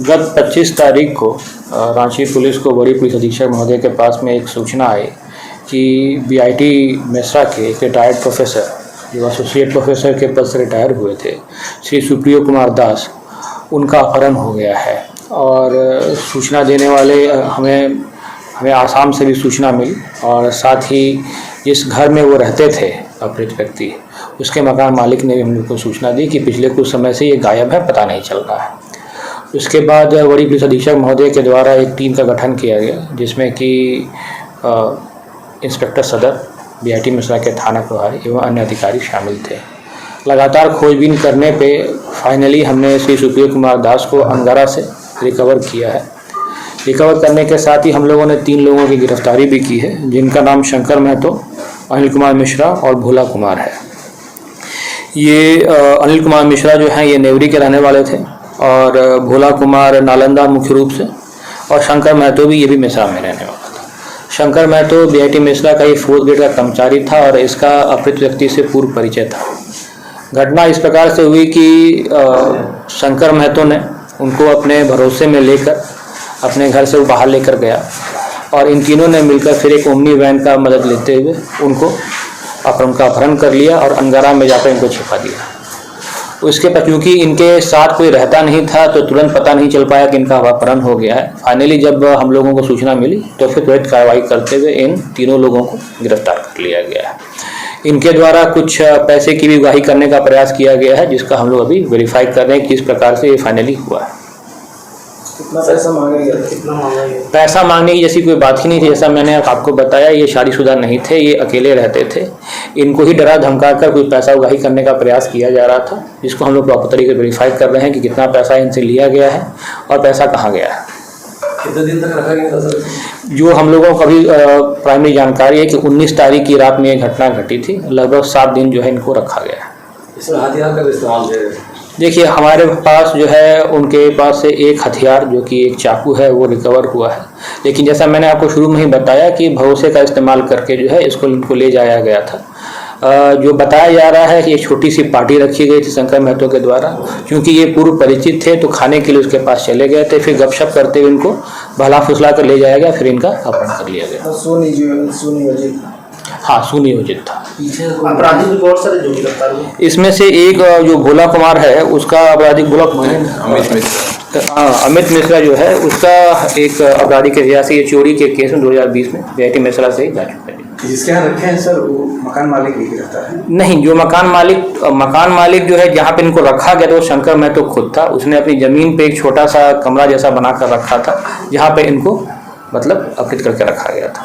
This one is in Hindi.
गत 25 तारीख को रांची पुलिस को बड़ी पुलिस अधीक्षक महोदय के पास में एक सूचना आई कि बीआईटी मेसरा के एक रिटायर्ड प्रोफेसर जो एसोसिएट प्रोफेसर के पद से रिटायर हुए थे, श्री सुप्रियो कुमार दास, उनका अपहरण हो गया है। और सूचना देने वाले हमें आसाम से भी सूचना मिली और साथ ही जिस घर में वो रहते थे अपहृत व्यक्ति, उसके मकान मालिक ने भी हम लोग को सूचना दी कि पिछले कुछ समय से ये गायब है, पता नहीं चल रहा है। उसके बाद बड़ी पुलिस अधीक्षक महोदय के द्वारा एक टीम का गठन किया गया, जिसमें कि इंस्पेक्टर सदर, बीआईटी मेसरा के थाना प्रभारी एवं अन्य अधिकारी शामिल थे। लगातार खोजबीन करने पे फाइनली हमने श्री सुप्रियो कुमार दास को अंगारा से रिकवर किया है। रिकवर करने के साथ ही हम लोगों ने 3 लोगों की गिरफ्तारी भी की है, जिनका नाम शंकर महतो, अनिल कुमार मिश्रा और भोला कुमार है। ये अनिल कुमार मिश्रा जो हैं ये नेवरी के रहने वाले थे और भोला कुमार नालंदा मुख्य रूप से, और शंकर महतो भी, ये भी मेसरा में रहने वाला था। शंकर महतो बीआईटी मेसरा का ये 4th ग्रेड का कर्मचारी था और इसका अपहृत व्यक्ति से पूर्व परिचय था। घटना इस प्रकार से हुई कि शंकर महतो ने उनको अपने भरोसे में लेकर अपने घर से वो बाहर लेकर गया और इन तीनों ने मिलकर फिर एक ओमनी वैन का मदद लेते हुए उनका अपहरण कर लिया और अंगारा में जाकर इनको छिपा दिया। उसके बाद क्योंकि इनके साथ कोई रहता नहीं था तो तुरंत पता नहीं चल पाया कि इनका अपहरण हो गया है। फाइनली जब हम लोगों को सूचना मिली तो फिर त्वरित कार्रवाई करते हुए इन तीनों लोगों को गिरफ्तार कर लिया गया है। इनके द्वारा कुछ पैसे की भी उगाही करने का प्रयास किया गया है, जिसका हम लोग अभी वेरीफाई कर रहे हैं किस प्रकार से ये फाइनली हुआ है। कितना पैसा मांगा गया? कितना मांगा गया? पैसा मांगने की जैसी कोई बात ही नहीं थी। जैसा मैंने आपको बताया, ये शादीशुदा नहीं थे, ये अकेले रहते थे। इनको ही डरा धमका कर कोई पैसा उगाही करने का प्रयास किया जा रहा था, जिसको हम लोग प्रॉपर तरीके से वेरीफाई कर रहे हैं कि कितना पैसा इनसे लिया गया है और पैसा कहाँ गया है। कितने दिन तक रखा गया था सर? जो हम लोगों को अभी प्राइमरी जानकारी है कि 19 तारीख की रात में ये घटना घटी थी। लगभग 7 दिन जो है इनको रखा गया है। इसमें हथियार का इस्तेमाल है? देखिए, हमारे पास जो है उनके पास से एक हथियार जो कि एक चाकू है वो रिकवर हुआ है, लेकिन जैसा मैंने आपको शुरू में ही बताया कि भरोसे का इस्तेमाल करके जो है इनको ले जाया गया था। जो बताया जा रहा है कि एक छोटी सी पार्टी रखी गई थी शंकर महतो के द्वारा, क्योंकि ये पूर्व परिचित थे तो खाने के लिए उसके पास चले गए थे। फिर गपशप करते हुए इनको भला फुसला कर ले जाया गया, फिर इनका अपहरण कर लिया गया। सुनियोजित था। आपराधिक रिकॉर्ड सर जो गिरफ्तार हुए, इसमें से एक जो भोला कुमार है उसका आपराधिक अमित मिश्रा जो है उसका एक आपराधिक रियासत ये चोरी के केस में 2020 में बीआईटी मेसरा से ही जा चुका है। जिसके यहाँ रखे हैं सर वो मकान मालिक भी गिरफ्तार है? नहीं, जो मकान मालिक जो है जहाँ पे इनको रखा गया था वो शंकर महतो खुद था। उसने अपनी जमीन पे एक छोटा सा कमरा जैसा बना कर रखा था, जहाँ पे इनको मतलब अपहृत करके रखा गया था।